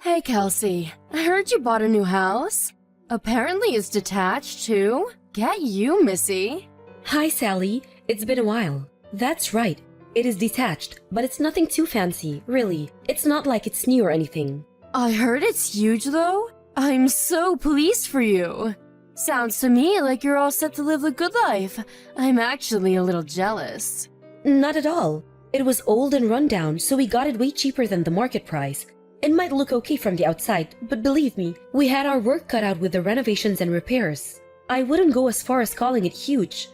Hey, Kelsey. I heard you bought a new house. Apparently it's detached, too. Get you, Missy. Hi, Sally. It's been a while. That's right. It is detached, but it's nothing too fancy, really. It's not like it's new or anything. I heard it's huge, though. I'm so pleased for you. Sounds to me like you're all set to live the good life. I'm actually a little jealous. Not at all. It was old and run down, so we got it way cheaper than the market price. It might look okay from the outside, but believe me, we had our work cut out with the renovations and repairs. I wouldn't go as far as calling it huge,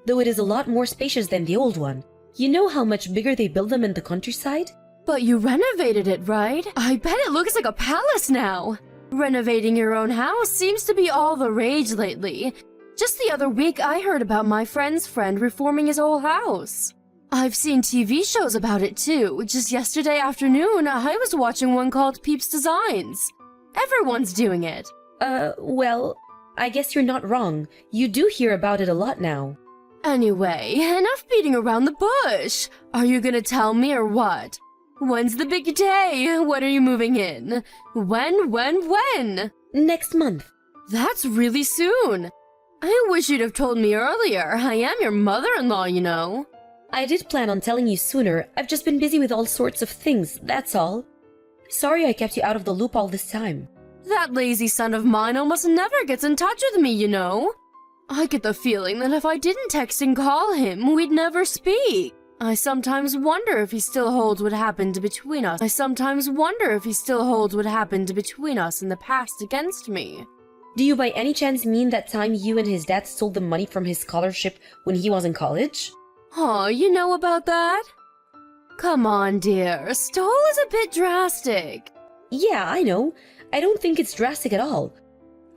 though it is a lot more spacious than the old one. You know how much bigger they build them in the countryside? But you renovated it, right? I bet it looks like a palace now. Renovating your own house seems to be all the rage lately. Just the other week, I heard about my friend's friend reforming his whole house. I've seen TV shows about it too. Just yesterday afternoon, I was watching one called Peeps Designs. Everyone's doing it. Well, I guess you're not wrong. You do hear about it a lot now. Anyway, enough beating around the bush. Are you gonna tell me or what? When's the big day? When are you moving in? When? Next month. That's really soon. I wish you'd have told me earlier. I am your mother-in-law, you know. I did plan on telling you sooner. I've just been busy with all sorts of things, that's all. Sorry I kept you out of the loop all this time. That lazy son of mine almost never gets in touch with me, you know. I get the feeling that if I didn't text and call him, we'd never speak. I sometimes wonder if he still holds what happened between us. in the past against me. Do you by any chance mean that time you and his dad stole the money from his scholarship when he was in college? Oh, you know about that? Come on, dear. Stole is a bit drastic. Yeah, I know. I don't think it's drastic at all.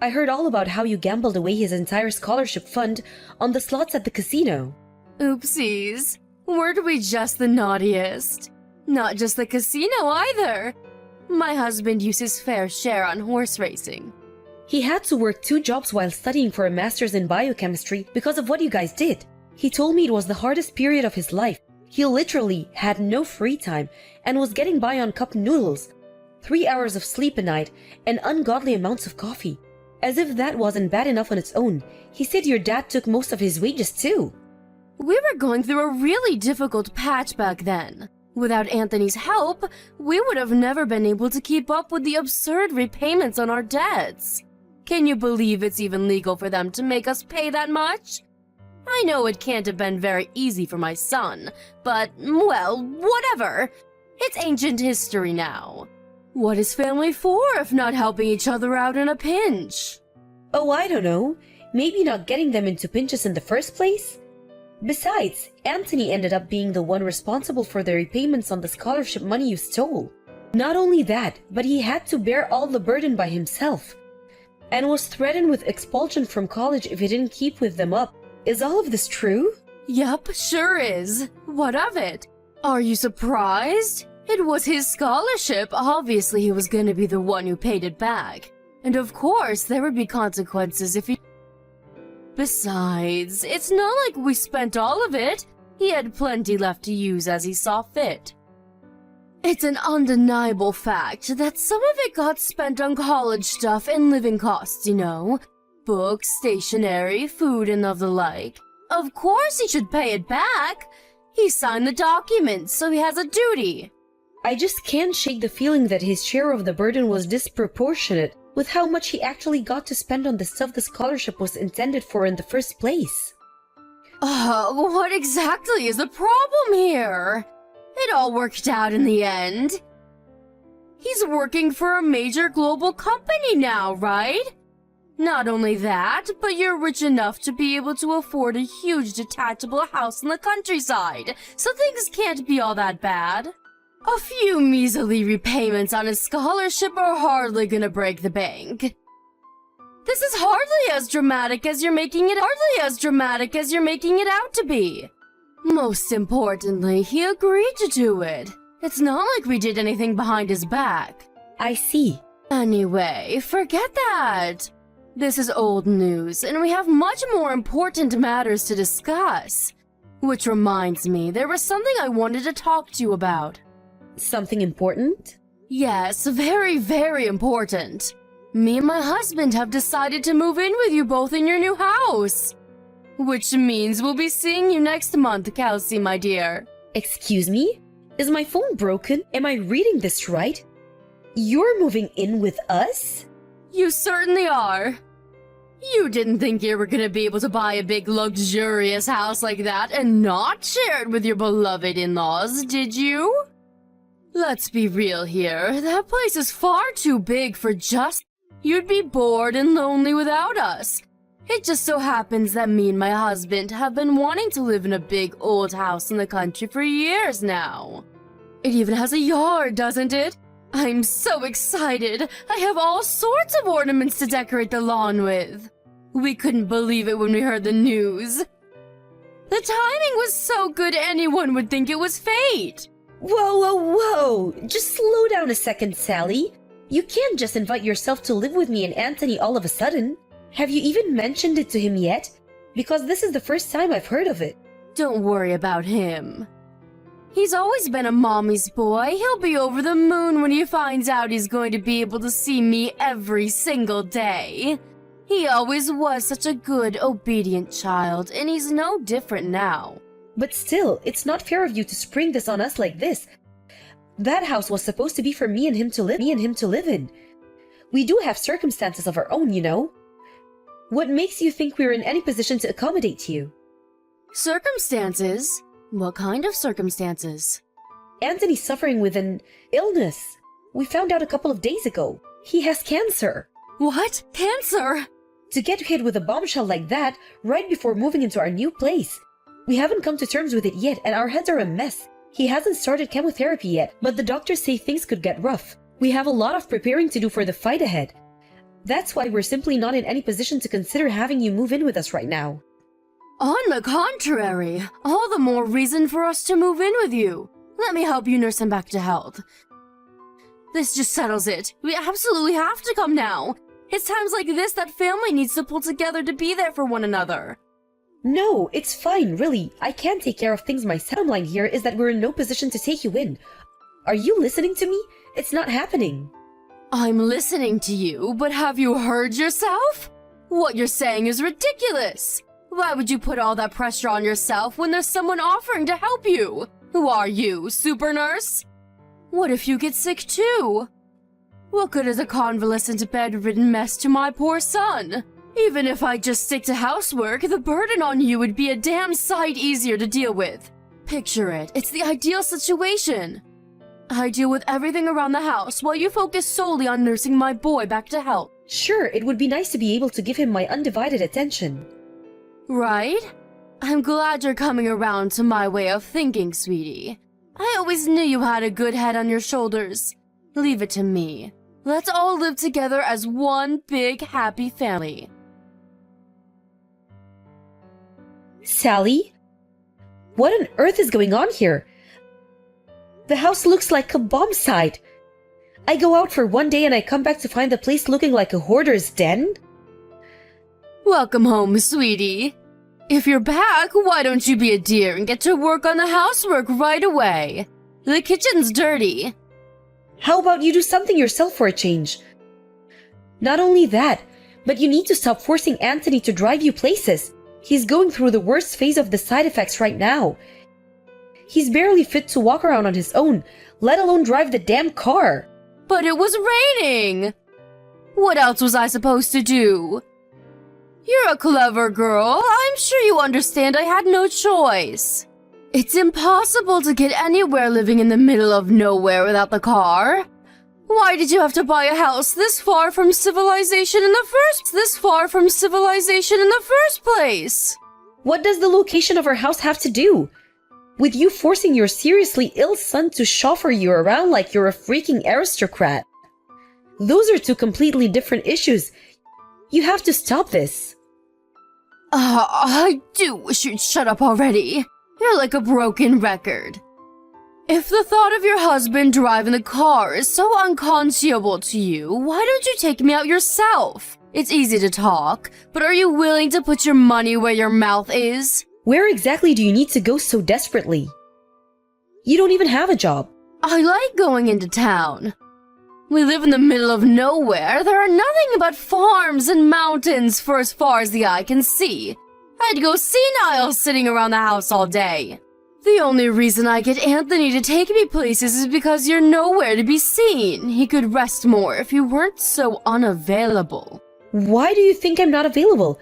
I heard all about how you gambled away his entire scholarship fund on the slots at the casino. Oopsies. Weren't we just the naughtiest? Not just the casino either. My husband used his fair share on horse racing. He had to work 2 jobs while studying for a master's in biochemistry because of what you guys did. He told me it was the hardest period of his life. He literally had no free time and was getting by on cup noodles, 3 hours of sleep a night, and ungodly amounts of coffee. As if that wasn't bad enough on its own, he said your dad took most of his wages too. We were going through a really difficult patch back then. Without Anthony's help, we would have never been able to keep up with the absurd repayments on our debts. Can you believe it's even legal for them to make us pay that much? I know it can't have been very easy for my son, but, well, whatever. It's ancient history now. What is family for if not helping each other out in a pinch? Oh, I don't know. Maybe not getting them into pinches in the first place? Besides, Anthony ended up being the one responsible for the repayments on the scholarship money you stole. Not only that, but he had to bear all the burden by himself, and was threatened with expulsion from college if he didn't keep with them up. Is all of this true? Yup, sure is. What of it? Are you surprised? It was his scholarship. Obviously, he was gonna be the one who paid it back. And of course, there would be consequences if he... Besides, it's not like we spent all of it. He had plenty left to use as he saw fit. It's an undeniable fact that some of it got spent on college stuff and living costs, you know. Books, stationery, food, and of the like. Of course he should pay it back. He signed the documents, so he has a duty. I just can't shake the feeling that his share of the burden was disproportionate with how much he actually got to spend on the stuff the scholarship was intended for in the first place. What exactly is the problem here? It all worked out in the end. He's working for a major global company now, right? Not only that, but you're rich enough to be able to afford a huge detachable house in the countryside, so things can't be all that bad. A few measly repayments on his scholarship are hardly gonna break the bank. This is hardly as dramatic as you're making it out to be. Most importantly, he agreed to do it. It's not like we did anything behind his back. I see. Anyway, forget that. This is old news, and we have much more important matters to discuss. Which reminds me, there was something I wanted to talk to you about. Something important? Yes, very, very important. Me and my husband have decided to move in with you both in your new house. Which means we'll be seeing you next month, Kelsey, my dear. Excuse me? Is my phone broken? Am I reading this right? You're moving in with us? You certainly are. You didn't think you were gonna be able to buy a big luxurious house like that and not share it with your beloved in-laws, did you? Let's be real here. That place is far too big for just... You'd be bored and lonely without us. It just so happens that me and my husband have been wanting to live in a big old house in the country for years now. It even has a yard, doesn't it? I'm so excited. I have all sorts of ornaments to decorate the lawn with. We couldn't believe it when we heard the news. The timing was so good anyone would think it was fate. Whoa, whoa, whoa! Just slow down a second, Sally. You can't just invite yourself to live with me and Anthony all of a sudden. Have you even mentioned it to him yet? Because this is the first time I've heard of it. Don't worry about him. He's always been a mommy's boy. He'll be over the moon when he finds out he's going to be able to see me every single day. He always was such a good, obedient child, and he's no different now. But still, it's not fair of you to spring this on us like this. That house was supposed to be for me and him to live in. We do have circumstances of our own, you know. What makes you think we're in any position to accommodate you? Circumstances? What kind of circumstances? Anthony's suffering with an illness. We found out a couple of days ago. He has cancer. What? Cancer? To get hit with a bombshell like that right before moving into our new place. We haven't come to terms with it yet, and our heads are a mess. He hasn't started chemotherapy yet, but the doctors say things could get rough. We have a lot of preparing to do for the fight ahead. That's why we're simply not in any position to consider having you move in with us right now. On the contrary, all the more reason for us to move in with you. Let me help you nurse him back to health. This just settles it. We absolutely have to come now. It's times like this that family needs to pull together to be there for one another. No, it's fine, really. I can take care of things myself. The line here is that we're in no position to take you in. Are you listening to me? It's not happening. I'm listening to you, but have you heard yourself? What you're saying is ridiculous. Why would you put all that pressure on yourself when there's someone offering to help you? Who are you, super nurse? What if you get sick too? What good is a convalescent bedridden mess to my poor son? Even if I just stick to housework, the burden on you would be a damn sight easier to deal with. Picture it, it's the ideal situation. I deal with everything around the house while you focus solely on nursing my boy back to health. Sure, it would be nice to be able to give him my undivided attention. Right? I'm glad you're coming around to my way of thinking, sweetie. I always knew you had a good head on your shoulders. Leave it to me. Let's all live together as one big happy family. Sally? What on earth is going on here? The house looks like a bomb site. I go out for one day and I come back to find the place looking like a hoarder's den? Welcome home, sweetie. If you're back, why don't you be a dear and get to work on the housework right away? The kitchen's dirty. How about you do something yourself for a change? Not only that, but you need to stop forcing Anthony to drive you places. He's going through the worst phase of the side effects right now. He's barely fit to walk around on his own, let alone drive the damn car. But it was raining. What else was I supposed to do? You're a clever girl. I'm sure you understand I had no choice. It's impossible to get anywhere living in the middle of nowhere without the car. Why did you have to buy a house this far from civilization in the first place? What does the location of our house have to do with you forcing your seriously ill son to chauffeur you around like you're a freaking aristocrat? Those are two completely different issues. You have to stop this. I do wish you'd shut up already. You're like a broken record. If the thought of your husband driving the car is so unconscionable to you, why don't you take me out yourself? It's easy to talk, but are you willing to put your money where your mouth is? Where exactly do you need to go so desperately? You don't even have a job. I like going into town. We live in the middle of nowhere. There are nothing but farms and mountains for as far as the eye can see. I'd go senile sitting around the house all day. The only reason I get Anthony to take me places is because you're nowhere to be seen. He could rest more if you weren't so unavailable. Why do you think I'm not available?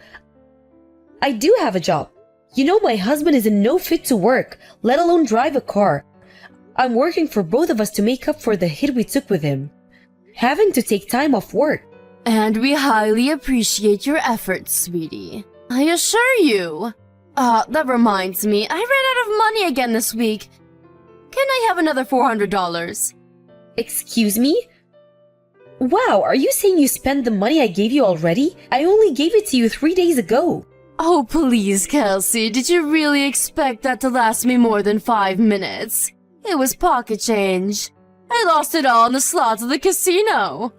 I do have a job. You know, my husband is in no fit to work, let alone drive a car. I'm working for both of us to make up for the hit we took with him. Having to take time off work. And we highly appreciate your efforts, sweetie. I assure you. That reminds me, I ran out of money again this week. Can I have another $400? Excuse me? Wow, are you saying you spent the money I gave you already? I only gave it to you 3 days ago. Oh, please, Kelsey, did you really expect that to last me more than 5 minutes? It was pocket change. I lost it all in the slots of the casino.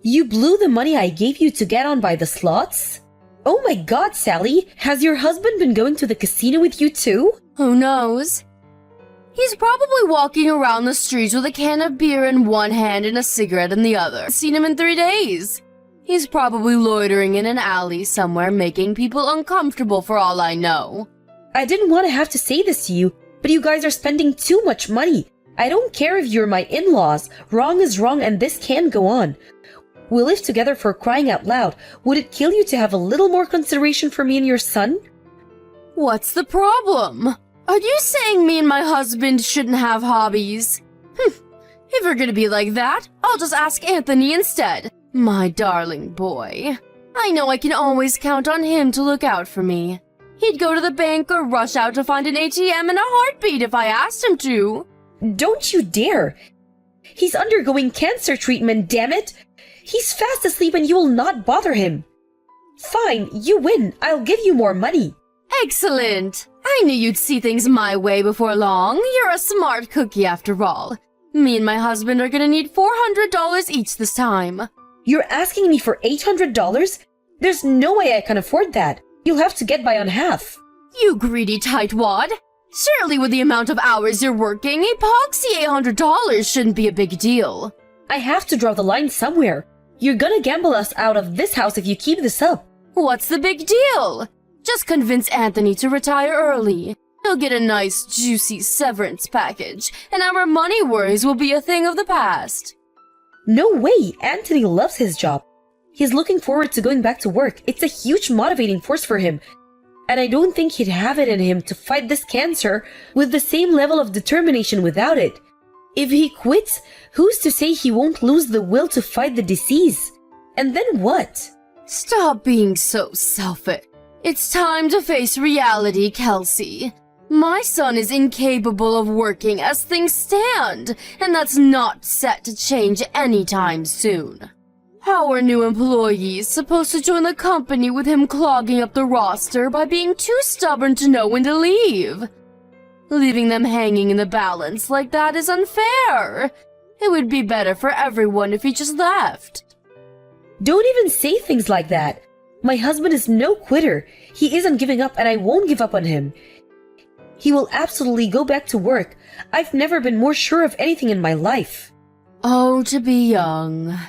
You blew the money I gave you to get on by the slots? Oh my god, Sally, has your husband been going to the casino with you too? Who knows? He's probably walking around the streets with a can of beer in one hand and a cigarette in the other. I've seen him in 3 days. He's probably loitering in an alley somewhere, making people uncomfortable for all I know. I didn't want to have to say this to you, but you guys are spending too much money. I don't care if you're my in-laws. Wrong is wrong and this can't go on. We live together, for crying out loud. Would it kill you to have a little more consideration for me and your son? What's the problem? Are you saying me and my husband shouldn't have hobbies? If you're gonna be like that, I'll just ask Anthony instead. My darling boy. I know I can always count on him to look out for me. He'd go to the bank or rush out to find an ATM in a heartbeat if I asked him to. Don't you dare! He's undergoing cancer treatment, damn it! He's fast asleep and you will not bother him. Fine, you win. I'll give you more money. Excellent. I knew you'd see things my way before long. You're a smart cookie after all. Me and my husband are gonna need $400 each this time. You're asking me for $800? There's no way I can afford that. You'll have to get by on half. You greedy tightwad. Surely with the amount of hours you're working, a poxy $800 shouldn't be a big deal. I have to draw the line somewhere. You're gonna gamble us out of this house if you keep this up. What's the big deal? Just convince Anthony to retire early. He'll get a nice, juicy severance package, and our money worries will be a thing of the past. No way! Anthony loves his job. He's looking forward to going back to work. It's a huge motivating force for him. And I don't think he'd have it in him to fight this cancer with the same level of determination without it. If he quits, who's to say he won't lose the will to fight the disease? And then what? Stop being so selfish. It's time to face reality, Kelsey. My son is incapable of working as things stand, and that's not set to change anytime soon. How are new employees supposed to join the company with him clogging up the roster by being too stubborn to know when to leave? Leaving them hanging in the balance like that is unfair. It would be better for everyone if he just left. Don't even say things like that. My husband is no quitter. He isn't giving up and I won't give up on him. He will absolutely go back to work. I've never been more sure of anything in my life. Oh, to be young.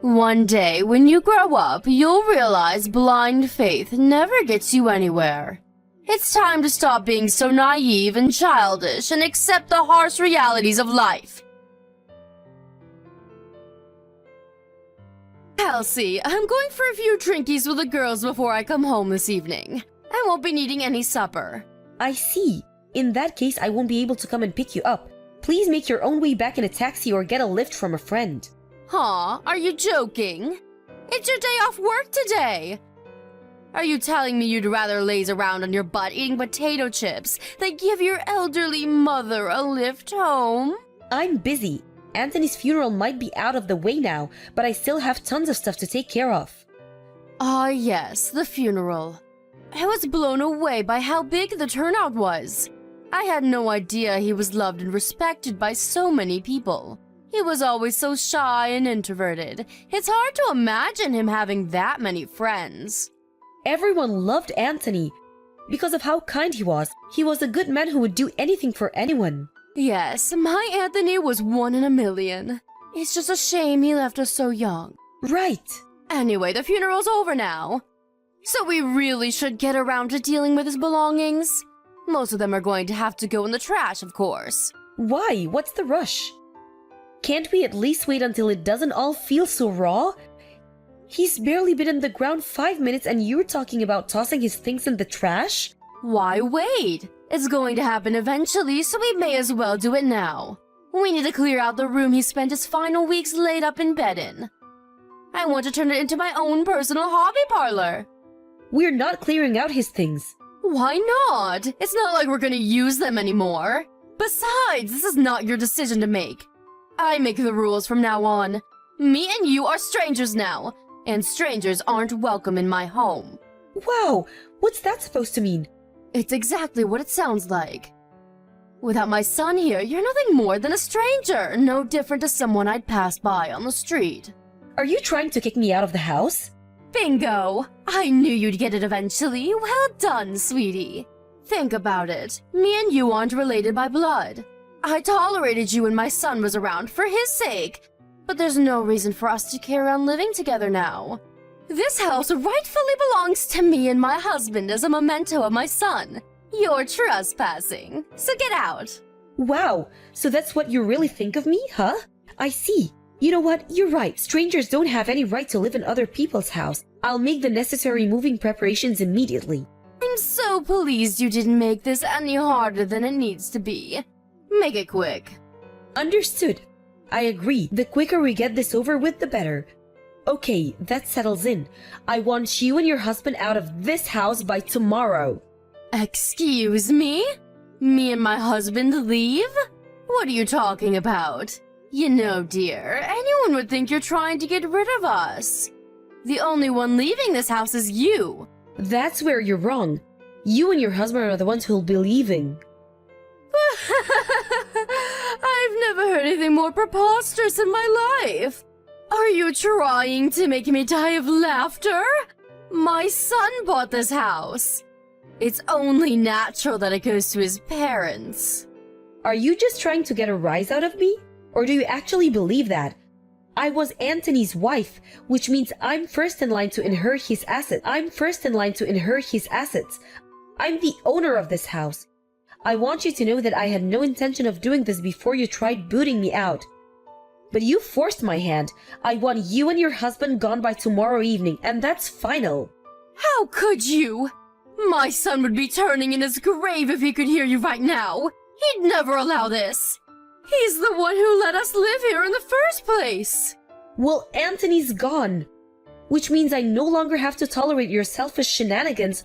One day, when you grow up, you'll realize blind faith never gets you anywhere. It's time to stop being so naive and childish and accept the harsh realities of life. Kelsey, I'm going for a few drinkies with the girls before I come home this evening. I won't be needing any supper. I see. In that case, I won't be able to come and pick you up. Please make your own way back in a taxi or get a lift from a friend. Huh? Are you joking? It's your day off work today. Are you telling me you'd rather laze around on your butt eating potato chips than give your elderly mother a lift home? I'm busy. Anthony's funeral might be out of the way now, but I still have tons of stuff to take care of. Ah, yes, the funeral. I was blown away by how big the turnout was. I had no idea he was loved and respected by so many people. He was always so shy and introverted. It's hard to imagine him having that many friends. Everyone loved Anthony because of how kind he was. He was a good man who would do anything for anyone. Yes, my Anthony was one in a million. It's just a shame he left us so young. Right. Anyway, the funeral's over now. So we really should get around to dealing with his belongings. Most of them are going to have to go in the trash, of course. Why? What's the rush? Can't we at least wait until it doesn't all feel so raw? He's barely been in the ground 5 minutes and you're talking about tossing his things in the trash? Why wait? It's going to happen eventually, so we may as well do it now. We need to clear out the room he spent his final weeks laid up in bed in. I want to turn it into my own personal hobby parlor. We're not clearing out his things. Why not? It's not like we're gonna use them anymore. Besides, this is not your decision to make. I make the rules from now on. Me and you are strangers now, and strangers aren't welcome in my home. Wow, what's that supposed to mean? It's exactly what it sounds like. Without my son here, you're nothing more than a stranger, no different to someone I'd pass by on the street. Are you trying to kick me out of the house? Bingo! I knew you'd get it eventually. Well done, sweetie. Think about it. Me and you aren't related by blood. I tolerated you when my son was around for his sake, but there's no reason for us to carry on living together now. This house rightfully belongs to me and my husband as a memento of my son. You're trespassing, so get out. Wow, so that's what you really think of me, huh? I see. You know what? You're right. Strangers don't have any right to live in other people's house. I'll make the necessary moving preparations immediately. I'm so pleased you didn't make this any harder than it needs to be. Make it quick. Understood. I agree. The quicker we get this over with, the better. Okay, that settles in. I want you and your husband out of this house by tomorrow. Excuse me? Me and my husband leave? What are you talking about? You know, dear, anyone would think you're trying to get rid of us. The only one leaving this house is you. That's where you're wrong. You and your husband are the ones who'll be leaving. I've never heard anything more preposterous in my life. Are you trying to make me die of laughter? My son bought this house. It's only natural that it goes to his parents. Are you just trying to get a rise out of me? Or do you actually believe that? I was Anthony's wife, which means I'm first in line to inherit his assets. I'm the owner of this house. I want you to know that I had no intention of doing this before you tried booting me out. But you forced my hand. I want you and your husband gone by tomorrow evening, and that's final. How could you? My son would be turning in his grave if he could hear you right now. He'd never allow this. He's the one who let us live here in the first place. Well, Anthony's gone, which means I no longer have to tolerate your selfish shenanigans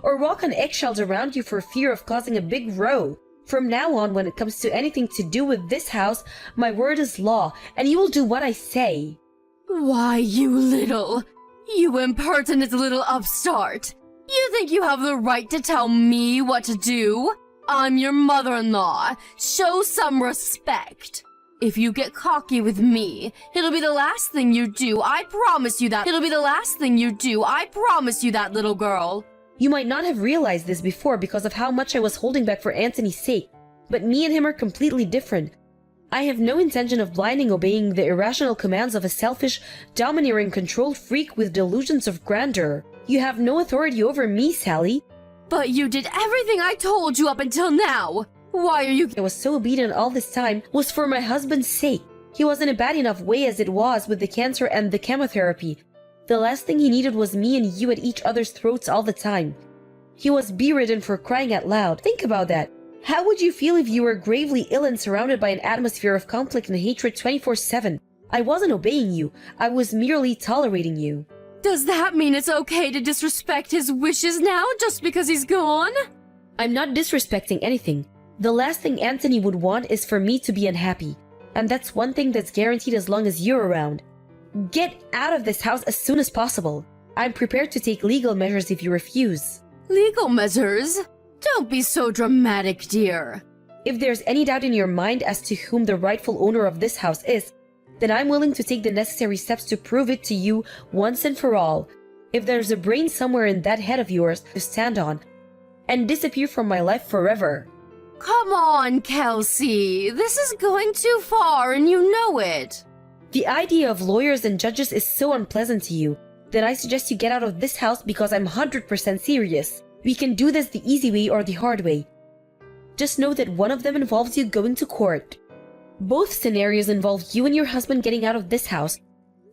or walk on eggshells around you for fear of causing a big row. From now on, when it comes to anything to do with this house, my word is law, and you will do what I say. Why, you impertinent little upstart. You think you have the right to tell me what to do? I'm your mother-in-law. Show some respect. If you get cocky with me, it'll be the last thing you do. I promise you that. It'll be the last thing you do. I promise you that, little girl. You might not have realized this before because of how much I was holding back for Anthony's sake, but me and him are completely different. I have no intention of blindly obeying the irrational commands of a selfish, domineering control freak with delusions of grandeur. You have no authority over me, Sally. But you did everything I told you up until now. Why are you— I was so obedient all this time was for my husband's sake. He was in a bad enough way as it was with the cancer and the chemotherapy. The last thing he needed was me and you at each other's throats all the time. He was bedridden, for crying out loud. Think about that. How would you feel if you were gravely ill and surrounded by an atmosphere of conflict and hatred 24/7? I wasn't obeying you. I was merely tolerating you. Does that mean it's okay to disrespect his wishes now just because he's gone? I'm not disrespecting anything. The last thing Anthony would want is for me to be unhappy. And that's one thing that's guaranteed as long as you're around. Get out of this house as soon as possible. I'm prepared to take legal measures if you refuse. Legal measures? Don't be so dramatic, dear. If there's any doubt in your mind as to whom the rightful owner of this house is, then I'm willing to take the necessary steps to prove it to you once and for all. If there's a brain somewhere in that head of yours to stand on and disappear from my life forever. Come on, Kelsey. This is going too far and you know it. The idea of lawyers and judges is so unpleasant to you that I suggest you get out of this house because I'm 100% serious. We can do this the easy way or the hard way. Just know that one of them involves you going to court. Both scenarios involve you and your husband getting out of this house,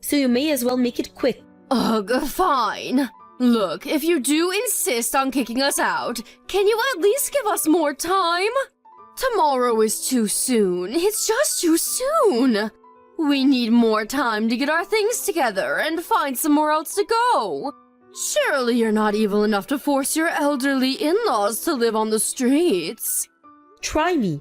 so you may as well make it quick. Ugh, fine. Look, if you do insist on kicking us out, can you at least give us more time? Tomorrow is too soon. It's just too soon. We need more time to get our things together and find somewhere else to go. Surely you're not evil enough to force your elderly in-laws to live on the streets. Try me.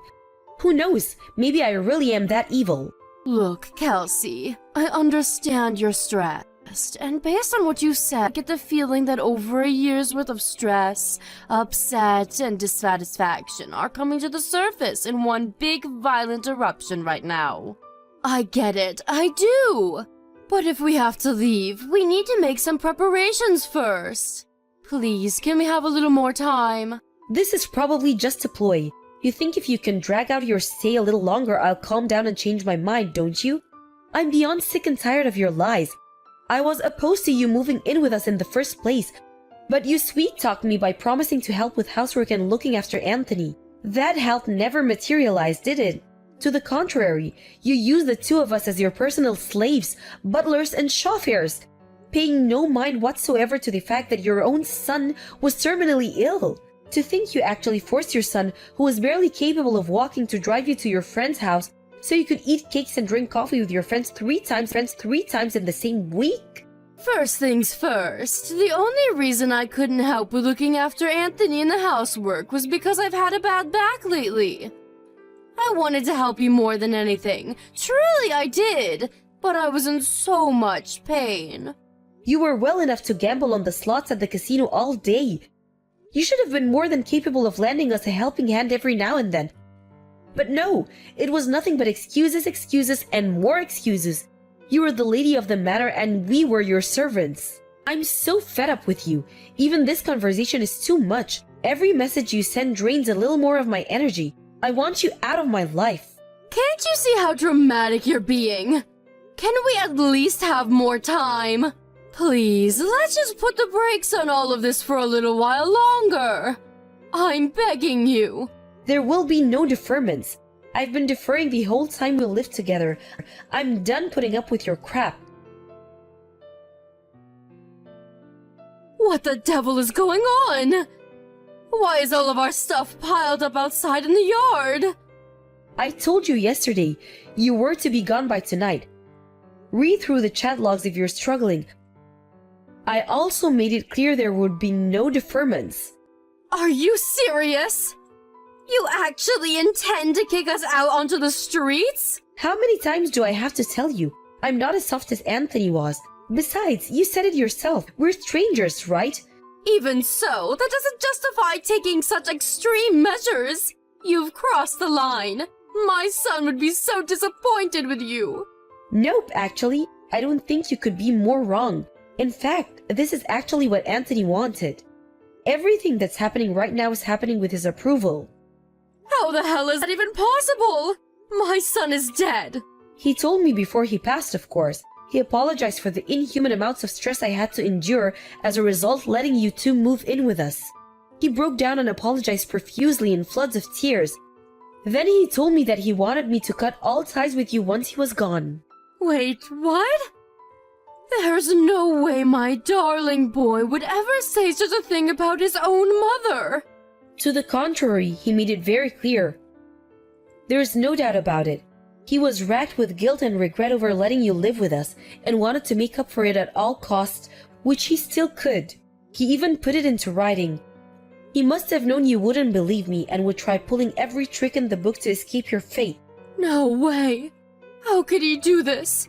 Who knows? Maybe I really am that evil. Look, Kelsey, I understand you're stressed, and based on what you said, I get the feeling that over a year's worth of stress, upset, and dissatisfaction are coming to the surface in one big violent eruption right now. I get it, I do. But if we have to leave, we need to make some preparations first. Please, can we have a little more time? This is probably just a ploy. You think if you can drag out your stay a little longer, I'll calm down and change my mind, don't you? I'm beyond sick and tired of your lies. I was opposed to you moving in with us in the first place, but you sweet-talked me by promising to help with housework and looking after Anthony. That help never materialized, did it? To the contrary, you used the two of us as your personal slaves, butlers, and chauffeurs, paying no mind whatsoever to the fact that your own son was terminally ill. To think you actually forced your son, who was barely capable of walking, to drive you to your friend's house so you could eat cakes and drink coffee with your friends three times in the same week? First things first, the only reason I couldn't help with looking after Anthony in the housework was because I've had a bad back lately. I wanted to help you more than anything. Truly I did, but I was in so much pain. You were well enough to gamble on the slots at the casino all day. You should have been more than capable of lending us a helping hand every now and then. But no, it was nothing but excuses, and more excuses. You were the lady of the manor and we were your servants. I'm so fed up with you. Even this conversation is too much. Every message you send drains a little more of my energy. I want you out of my life. Can't you see how dramatic you're being? Can we at least have more time? Please, let's just put the brakes on all of this for a little while longer. I'm begging you. There will be no deferments. I've been deferring the whole time we lived together. I'm done putting up with your crap. What the devil is going on? Why is all of our stuff piled up outside in the yard? I told you yesterday you were to be gone by tonight. Read through the chat logs if you're struggling. I also made it clear there would be no deferments. Are you serious? You actually intend to kick us out onto the streets? How many times do I have to tell you? I'm not as soft as Anthony was. Besides, you said it yourself. We're strangers, right? Even so, that doesn't justify taking such extreme measures. You've crossed the line. My son would be so disappointed with you. Nope, actually. I don't think you could be more wrong. In fact, this is actually what Anthony wanted. Everything that's happening right now is happening with his approval. How the hell is that even possible? My son is dead. He told me before he passed, of course. He apologized for the inhuman amounts of stress I had to endure as a result letting you two move in with us. He broke down and apologized profusely in floods of tears. Then he told me that he wanted me to cut all ties with you once he was gone. Wait, what? There's no way my darling boy would ever say such a thing about his own mother. To the contrary, he made it very clear. There's no doubt about it. He was racked with guilt and regret over letting you live with us and wanted to make up for it at all costs, which he still could. He even put it into writing. He must have known you wouldn't believe me and would try pulling every trick in the book to escape your fate. No way. How could he do this?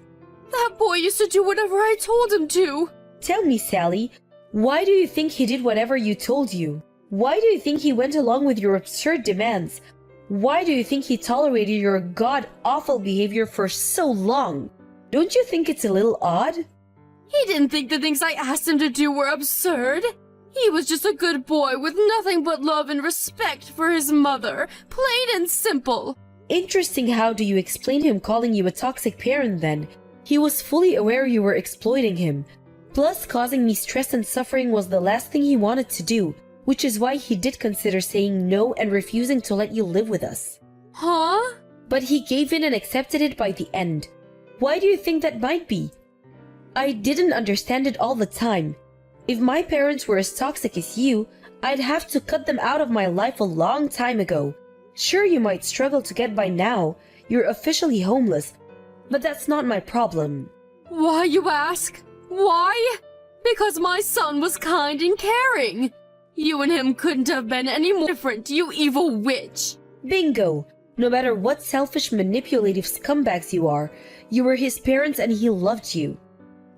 That boy used to do whatever I told him to. Tell me, Sally, why do you think he did whatever you told you? Why do you think he went along with your absurd demands? Why do you think he tolerated your god-awful behavior for so long? Don't you think it's a little odd? He didn't think the things I asked him to do were absurd. He was just a good boy with nothing but love and respect for his mother, plain and simple. Interesting. How do you explain him calling you a toxic parent then? He was fully aware you were exploiting him. Plus, causing me stress and suffering was the last thing he wanted to do, which is why he did consider saying no and refusing to let you live with us. Huh? But he gave in and accepted it by the end. Why do you think that might be? I didn't understand it all the time. If my parents were as toxic as you, I'd have to cut them out of my life a long time ago. Sure, you might struggle to get by now. You're officially homeless. But that's not my problem. Why, you ask? Why? Because my son was kind and caring. You and him couldn't have been any more different, you evil witch. Bingo! No matter what selfish, manipulative scumbags you are, you were his parents and he loved you.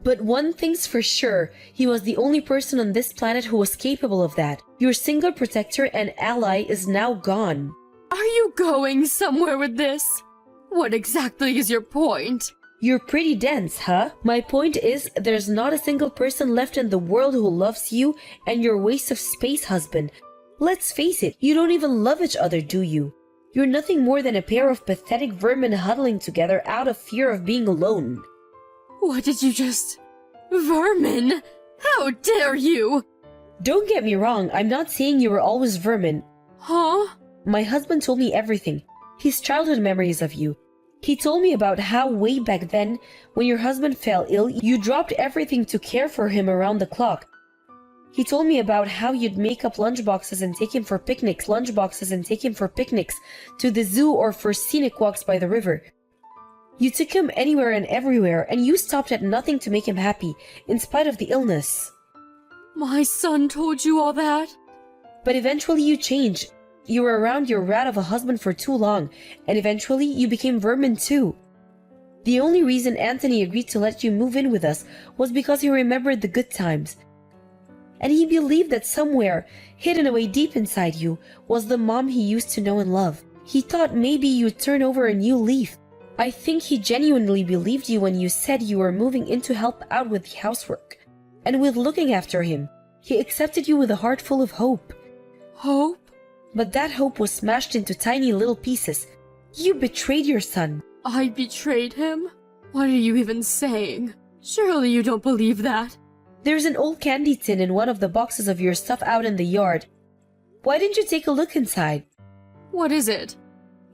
But one thing's for sure, he was the only person on this planet who was capable of that. Your single protector and ally is now gone. Are you going somewhere with this? What exactly is your point? You're pretty dense, huh? My point is, there's not a single person left in the world who loves you and your waste of space husband. Let's face it, you don't even love each other, do you? You're nothing more than a pair of pathetic vermin huddling together out of fear of being alone. What did you just... Vermin? How dare you? Don't get me wrong, I'm not saying you were always vermin. Huh? My husband told me everything. His childhood memories of you. He told me about how way back then, when your husband fell ill, you dropped everything to care for him around the clock. He told me about how you'd make up lunchboxes and take him for picnics, to the zoo or for scenic walks by the river. You took him anywhere and everywhere, and you stopped at nothing to make him happy, in spite of the illness. My son told you all that? But eventually you changed. You were around your rat of a husband for too long, and eventually you became vermin too. The only reason Anthony agreed to let you move in with us was because he remembered the good times. And he believed that somewhere, hidden away deep inside you, was the mom he used to know and love. He thought maybe you'd turn over a new leaf. I think he genuinely believed you when you said you were moving in to help out with the housework. And with looking after him, he accepted you with a heart full of hope. Hope? But that hope was smashed into tiny little pieces. You betrayed your son. I betrayed him? What are you even saying? Surely you don't believe that. There's an old candy tin in one of the boxes of your stuff out in the yard. Why didn't you take a look inside? What is it?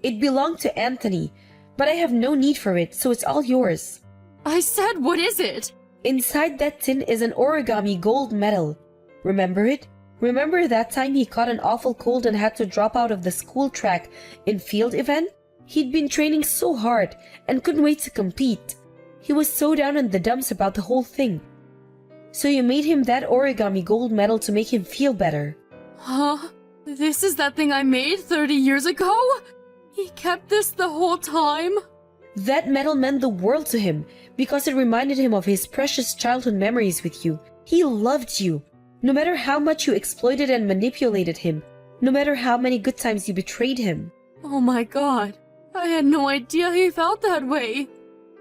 It belonged to Anthony, but I have no need for it, so it's all yours. I said, what is it? Inside that tin is an origami gold medal. Remember it? Remember that time he caught an awful cold and had to drop out of the school track in field event? He'd been training so hard and couldn't wait to compete. He was so down in the dumps about the whole thing. So you made him that origami gold medal to make him feel better. Huh? This is that thing I made 30 years ago? He kept this the whole time? That medal meant the world to him because it reminded him of his precious childhood memories with you. He loved you. No matter how much you exploited and manipulated him, no matter how many good times you betrayed him. Oh my god, I had no idea he felt that way.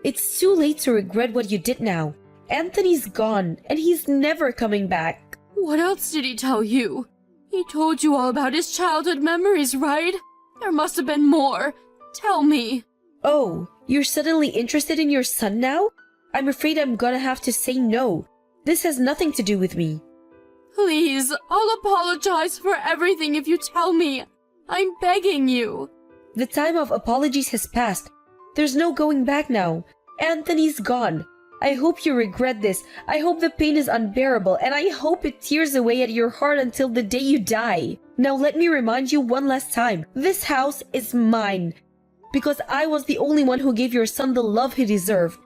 It's too late to regret what you did now. Anthony's gone, and he's never coming back. What else did he tell you? He told you all about his childhood memories, right? There must have been more. Tell me. Oh, you're suddenly interested in your son now? I'm afraid I'm gonna have to say no. This has nothing to do with me. Please, I'll apologize for everything if you tell me. I'm begging you. The time of apologies has passed. There's no going back now. Anthony's gone. I hope you regret this. I hope the pain is unbearable, and I hope it tears away at your heart until the day you die. Now let me remind you one last time. This house is mine. Because I was the only one who gave your son the love he deserved.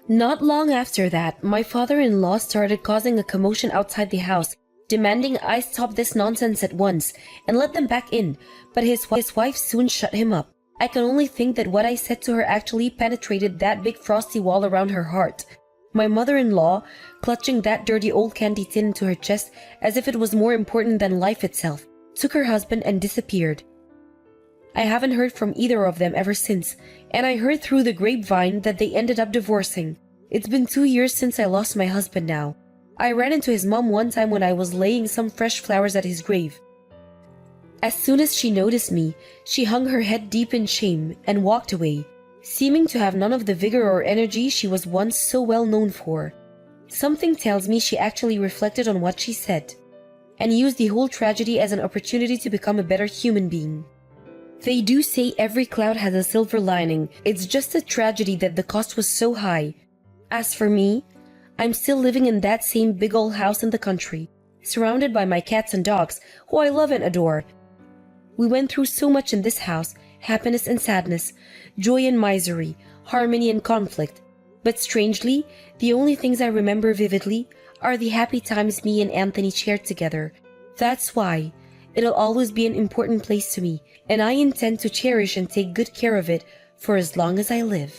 Not long after that, my father-in-law started causing a commotion outside the house, demanding I stop this nonsense at once and let them back in, but his wife soon shut him up. I can only think that what I said to her actually penetrated that big frosty wall around her heart. My mother-in-law, clutching that dirty old candy tin to her chest as if it was more important than life itself, took her husband and disappeared. I haven't heard from either of them ever since, and I heard through the grapevine that they ended up divorcing. It's been 2 years since I lost my husband now. I ran into his mom one time when I was laying some fresh flowers at his grave. As soon as she noticed me, she hung her head deep in shame and walked away. seeming to have none of the vigor or energy she was once so well known for. Something tells me she actually reflected on what she said, and used the whole tragedy as an opportunity to become a better human being. They do say every cloud has a silver lining. It's just a tragedy that the cost was so high. As for me, I'm still living in that same big old house in the country, surrounded by my cats and dogs, who I love and adore. We went through so much in this house, happiness and sadness, joy and misery, harmony and conflict. But strangely, the only things I remember vividly are the happy times me and Anthony shared together. That's why it'll always be an important place to me, and I intend to cherish and take good care of it for as long as I live.